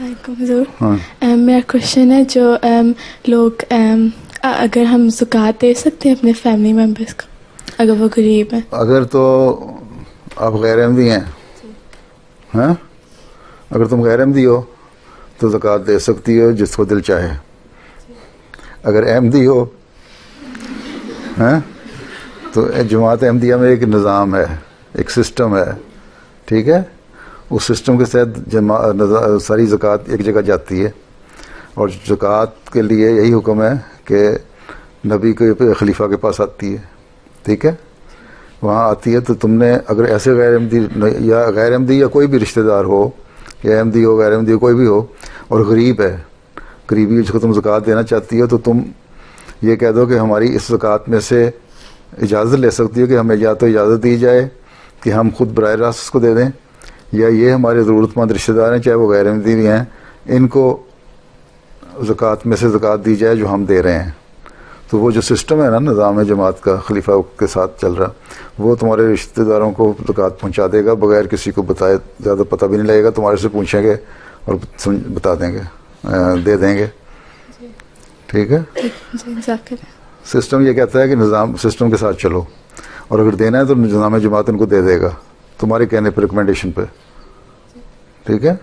حضور. میرا کوشچن ہے جو لوگ اگر ہم زکوٰۃ دے سکتے ہیں اپنے فیملی ممبرس کو اگر وہ غریب ہیں؟ اگر تو آپ غیر احمدی ہیں، ہاں، اگر تم غیر احمدی ہو تو زکوٰۃ دے سکتی ہو جس کو دل چاہے. اگر احمدی ہو، ہاں، تو جماعت احمدیہ میں ایک نظام ہے، ایک سسٹم ہے، ٹھیک ہے. اس سسٹم کے تحت ساری زکوٰۃ ایک جگہ جاتی ہے، اور زکوٰۃ کے لیے یہی حکم ہے کہ نبی کے خلیفہ کے پاس آتی ہے، ٹھیک ہے. وہاں آتی ہے تو تم نے اگر ایسے غیر احمدی یا کوئی بھی رشتہ دار ہو، یا احمدی ہو غیر احمدی ہو کوئی بھی ہو، اور غریب ہے، غریبی جس کو تم زکوٰۃ دینا چاہتی ہو، تو تم یہ کہہ دو کہ ہماری اس زکوٰۃ میں سے اجازت لے سکتی ہو کہ ہمیں یا تو اجازت دی جائے کہ ہم خود براہ راست اس کو دے دیں، یا یہ ہمارے ضرورت مند رشتہ دار ہیں چاہے وہ غیر احمدی بھی ہیں، ان کو زکوٰۃ میں سے زکوٰۃ دی جائے جو ہم دے رہے ہیں. تو وہ جو سسٹم ہے نا، نظام جماعت کا خلیفہ کے ساتھ چل رہا، وہ تمہارے رشتہ داروں کو زکوٰۃ پہنچا دے گا بغیر کسی کو بتائے. زیادہ پتہ بھی نہیں لگے گا، تمہارے سے پوچھیں گے اور بتا دیں گے، دے دیں گے، ٹھیک ہے. سسٹم یہ کہتا ہے کہ نظام سسٹم کے ساتھ چلو، اور اگر دینا ہے تو نظام جماعت ان کو دے دے گا تمہارے کہنے پہ، ریکمنڈیشن پہ، ٹھیک ہے.